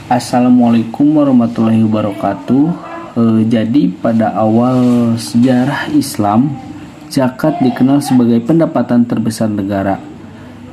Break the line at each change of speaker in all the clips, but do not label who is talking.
Assalamualaikum warahmatullahi wabarakatuh. Jadi pada awal sejarah Islam, zakat dikenal sebagai pendapatan terbesar negara.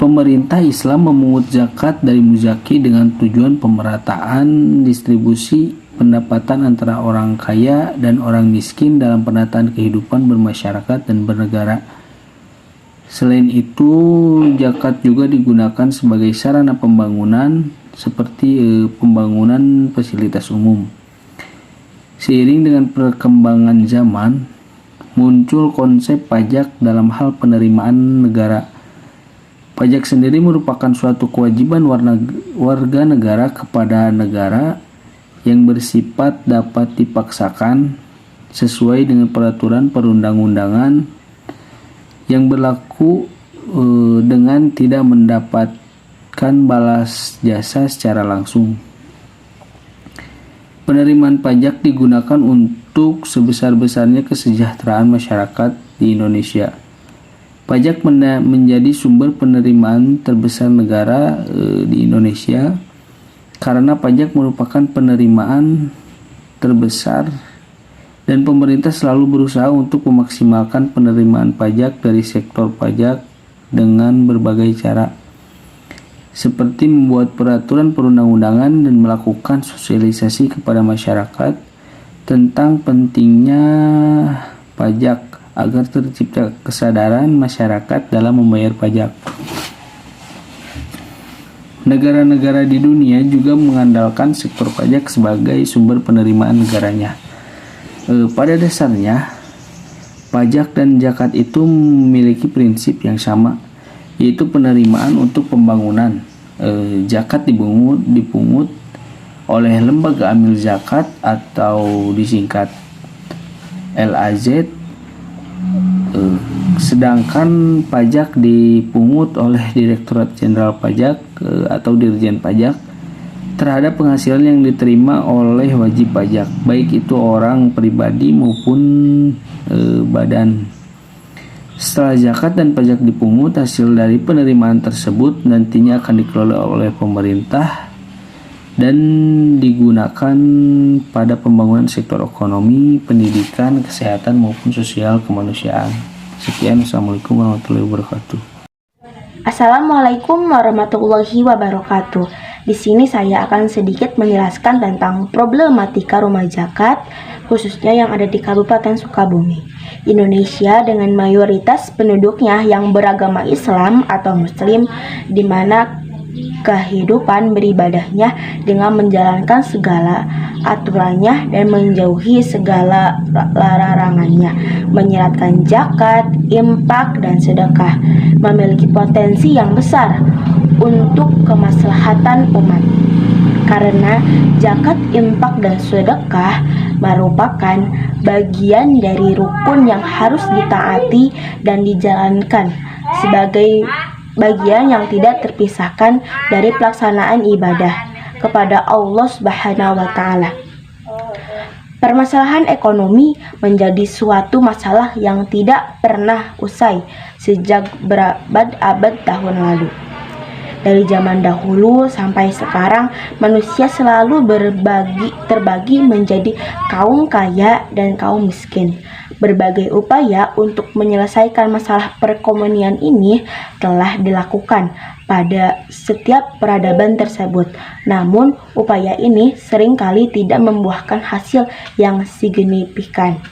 Pemerintah Islam memungut zakat dari muzaki dengan tujuan pemerataan distribusi pendapatan antara orang kaya dan orang miskin dalam penataan kehidupan bermasyarakat dan bernegara. Selain itu, zakat juga digunakan sebagai sarana pembangunan seperti pembangunan fasilitas umum. Seiring dengan perkembangan zaman, muncul konsep pajak dalam hal penerimaan negara. Pajak sendiri merupakan suatu kewajiban warga negara kepada negara yang bersifat dapat dipaksakan sesuai dengan peraturan perundang-undangan yang berlaku dengan tidak mendapatkan balas jasa secara langsung. Penerimaan pajak digunakan untuk sebesar-besarnya kesejahteraan masyarakat di Indonesia. Pajak menjadi sumber penerimaan terbesar negara di Indonesia karena pajak merupakan penerimaan terbesar dan pemerintah selalu berusaha untuk memaksimalkan penerimaan pajak dari sektor pajak dengan berbagai cara, seperti membuat peraturan perundang-undangan dan melakukan sosialisasi kepada masyarakat tentang pentingnya pajak agar tercipta kesadaran masyarakat dalam membayar pajak. Negara-negara di dunia juga mengandalkan sektor pajak sebagai sumber penerimaan negaranya. Pada dasarnya, pajak dan zakat itu memiliki prinsip yang sama, yaitu penerimaan untuk pembangunan. Zakat dipungut oleh lembaga amil zakat atau disingkat LAZ, sedangkan pajak dipungut oleh Direktorat Jenderal Pajak atau Dirjen Pajak terhadap penghasilan yang diterima oleh wajib pajak, baik itu orang pribadi maupun badan. Setelah zakat dan pajak dipungut, hasil dari penerimaan tersebut nantinya akan dikelola oleh pemerintah dan digunakan pada pembangunan sektor ekonomi, pendidikan, kesehatan maupun sosial kemanusiaan. Sekian, Assalamualaikum warahmatullahi wabarakatuh.
Assalamualaikum warahmatullahi wabarakatuh. Di sini saya akan sedikit menjelaskan tentang problematika rumah zakat, khususnya yang ada di Kabupaten Sukabumi. Indonesia dengan mayoritas penduduknya yang beragama Islam atau Muslim, di mana kehidupan beribadahnya dengan menjalankan segala aturannya dan menjauhi segala larangannya, menyeratkan zakat, infak, dan sedekah, memiliki potensi yang besar untuk kemaslahatan umat. Karena zakat, infak, dan sedekah merupakan bagian dari rukun yang harus ditaati dan dijalankan sebagai bagian yang tidak terpisahkan dari pelaksanaan ibadah kepada Allah Subhanahu wa Ta'ala. Permasalahan ekonomi menjadi suatu masalah yang tidak pernah usai sejak berabad-abad tahun lalu. Dari zaman dahulu sampai sekarang, manusia selalu terbagi menjadi kaum kaya dan kaum miskin. Berbagai upaya untuk menyelesaikan masalah perekonomian ini telah dilakukan pada setiap peradaban tersebut. Namun, upaya ini seringkali tidak membuahkan hasil yang signifikan.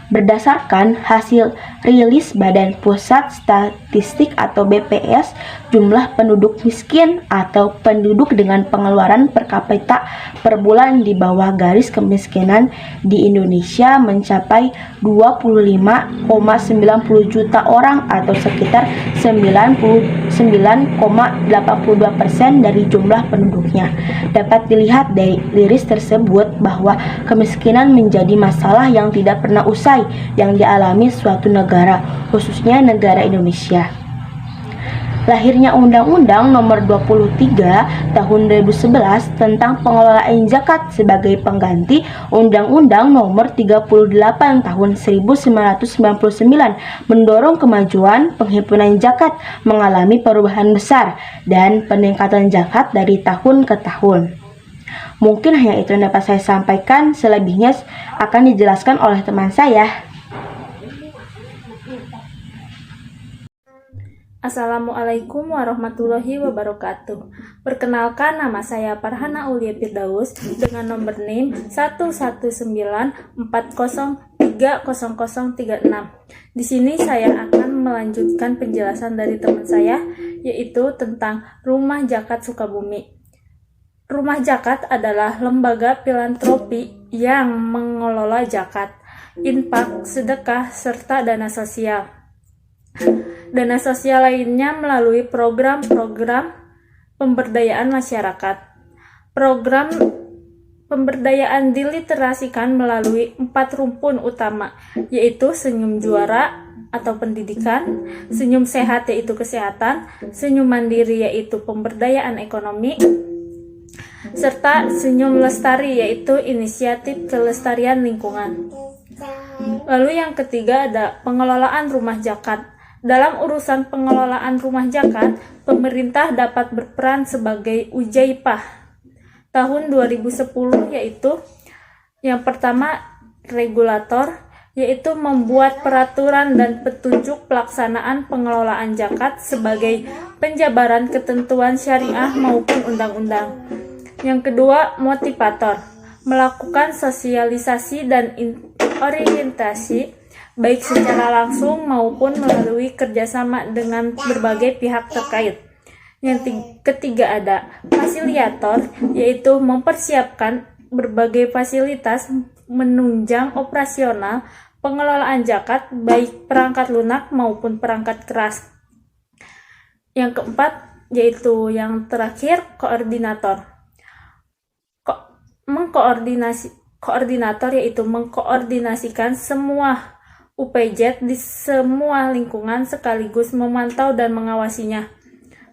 Berdasarkan hasil rilis Badan Pusat Statistik atau BPS, jumlah penduduk miskin atau penduduk dengan pengeluaran per kapita per bulan di bawah garis kemiskinan di Indonesia mencapai 25,90 juta orang atau sekitar 99,82% dari jumlah penduduknya. Dapat dilihat dari rilis tersebut bahwa kemiskinan menjadi masalah yang tidak pernah usai yang dialami suatu negara, khususnya negara Indonesia. Lahirnya Undang-Undang Nomor 23 Tahun 2011 tentang pengelolaan zakat sebagai pengganti Undang-Undang Nomor 38 Tahun 1999 mendorong kemajuan penghimpunan zakat mengalami perubahan besar dan peningkatan zakat dari tahun ke tahun. Mungkin hanya itu yang dapat saya sampaikan, selebihnya akan dijelaskan oleh teman saya.
Assalamualaikum warahmatullahi wabarakatuh. Perkenalkan, nama saya Farhana Aulia Firdaus dengan nomor NIM 11940300036. Di sini saya akan melanjutkan penjelasan dari teman saya, yaitu tentang Rumah Zakat Sukabumi. Rumah Zakat adalah lembaga filantropi yang mengelola zakat, infak, sedekah, serta dana sosial. Dana sosial lainnya melalui program-program pemberdayaan masyarakat. Program pemberdayaan diliterasikan melalui 4 rumpun utama, yaitu senyum juara atau pendidikan, senyum sehat yaitu kesehatan, senyum mandiri yaitu pemberdayaan ekonomi, serta senyum lestari yaitu inisiatif kelestarian lingkungan. Lalu yang ketiga ada pengelolaan rumah zakat. Dalam urusan pengelolaan rumah zakat, pemerintah dapat berperan sebagai ujaipah. Tahun 2010 yaitu yang pertama regulator, yaitu membuat peraturan dan petunjuk pelaksanaan pengelolaan zakat sebagai penjabaran ketentuan syariah maupun undang-undang. Yang kedua motivator, melakukan sosialisasi dan orientasi baik secara langsung maupun melalui kerjasama dengan berbagai pihak terkait. Yang ketiga ada fasilitator, yaitu mempersiapkan berbagai fasilitas menunjang operasional pengelolaan zakat baik perangkat lunak maupun perangkat keras. Yang keempat yaitu yang terakhir koordinator. Koordinator yaitu mengkoordinasikan semua UPZ di semua lingkungan sekaligus memantau dan mengawasinya.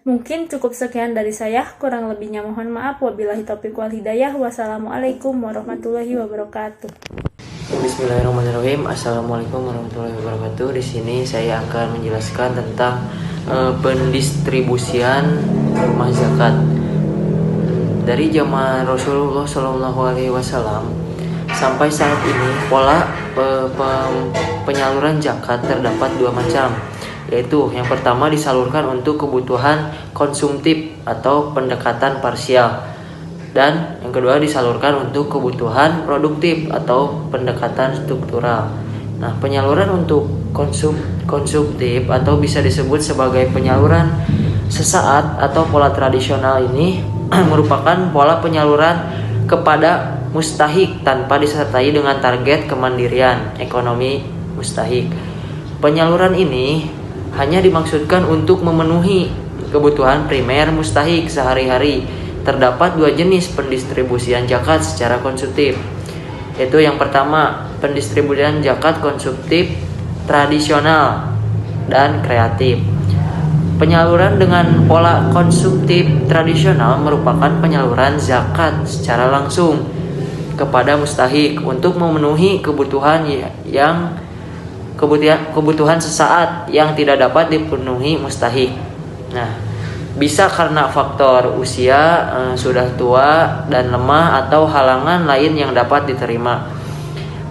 Mungkin cukup sekian dari saya, kurang lebihnya mohon maaf. Wabillahi taufiq wal hidayah. Wassalamualaikum warahmatullahi wabarakatuh.
Bismillahirrahmanirrahim. Assalamualaikum warahmatullahi wabarakatuh. Di sini saya akan menjelaskan tentang pendistribusian rumah zakat. Dari zaman Rasulullah SAW sampai saat ini pola penyaluran zakat terdapat 2 macam, yaitu yang pertama disalurkan untuk kebutuhan konsumtif atau pendekatan parsial, dan yang kedua disalurkan untuk kebutuhan produktif atau pendekatan struktural. Nah, penyaluran untuk konsumtif atau bisa disebut sebagai penyaluran sesaat atau pola tradisional ini merupakan pola penyaluran kepada mustahik tanpa disertai dengan target kemandirian ekonomi mustahik. Penyaluran ini hanya dimaksudkan untuk memenuhi kebutuhan primer mustahik sehari-hari. Terdapat 2 jenis pendistribusian zakat secara konsumtif, yaitu yang pertama pendistribusian zakat konsumtif tradisional dan kreatif. Penyaluran dengan pola konsumtif tradisional merupakan penyaluran zakat secara langsung kepada mustahik untuk memenuhi kebutuhan sesaat yang tidak dapat dipenuhi mustahik. Nah, bisa karena faktor usia, sudah tua dan lemah, atau halangan lain yang dapat diterima.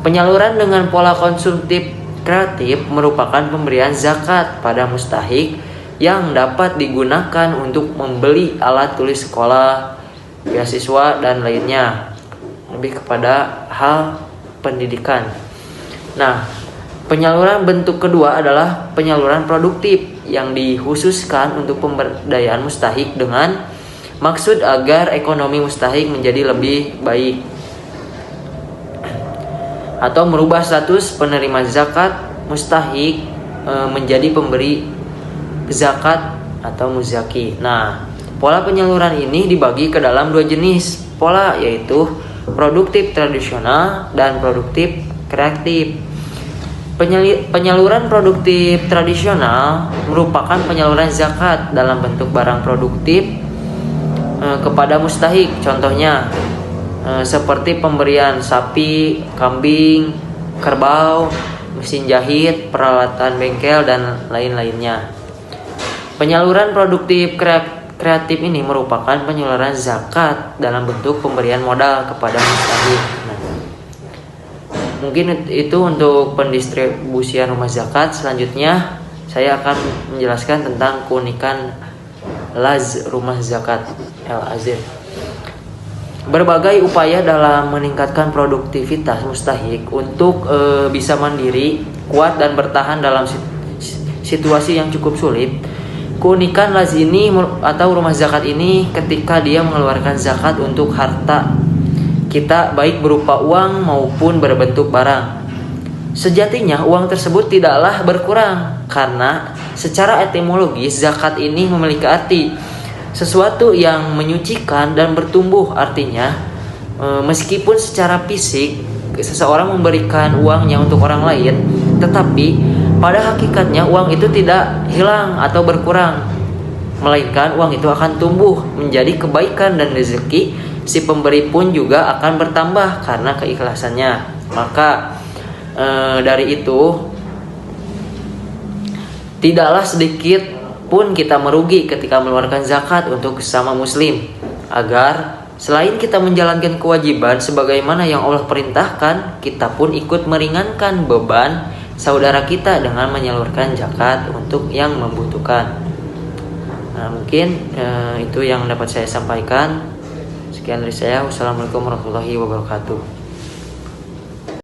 Penyaluran dengan pola konsumtif kreatif merupakan pemberian zakat pada mustahik yang dapat digunakan untuk membeli alat tulis sekolah, beasiswa, dan lainnya, lebih kepada hal pendidikan. Nah, penyaluran bentuk kedua adalah penyaluran produktif yang dikhususkan untuk pemberdayaan mustahik dengan maksud agar ekonomi mustahik menjadi lebih baik atau merubah status penerima zakat mustahik menjadi pemberi zakat atau muzaki. Nah, pola penyaluran ini dibagi ke dalam 2 jenis pola, yaitu produktif tradisional dan produktif kreatif. Penyaluran produktif tradisional merupakan penyaluran zakat dalam bentuk barang produktif kepada mustahik. Contohnya seperti pemberian sapi, kambing, kerbau, mesin jahit, peralatan bengkel, dan lain-lainnya. Penyaluran produktif kreatif ini merupakan penyaluran zakat dalam bentuk pemberian modal kepada mustahik. Mungkin itu untuk pendistribusian rumah zakat. Selanjutnya saya akan menjelaskan tentang keunikan laz rumah zakat al-azir. Berbagai upaya dalam meningkatkan produktivitas mustahik untuk bisa mandiri, kuat, dan bertahan dalam situasi yang cukup sulit. Keunikan laz ini atau rumah zakat ini ketika dia mengeluarkan zakat untuk harta kita, baik berupa uang maupun berbentuk barang. Sejatinya uang tersebut tidaklah berkurang, karena secara etimologis zakat ini memiliki arti sesuatu yang menyucikan dan bertumbuh. Artinya meskipun secara fisik seseorang memberikan uangnya untuk orang lain, tetapi pada hakikatnya uang itu tidak hilang atau berkurang, melainkan uang itu akan tumbuh menjadi kebaikan, dan rezeki si pemberi pun juga akan bertambah karena keikhlasannya. Maka dari itu tidaklah sedikit pun kita merugi ketika mengeluarkan zakat untuk sesama muslim, agar selain kita menjalankan kewajiban sebagaimana yang Allah perintahkan, kita pun ikut meringankan beban saudara kita dengan menyalurkan zakat untuk yang membutuhkan. Mungkin itu yang dapat saya sampaikan. Sekian dari saya. Wassalamualaikum warahmatullahi wabarakatuh.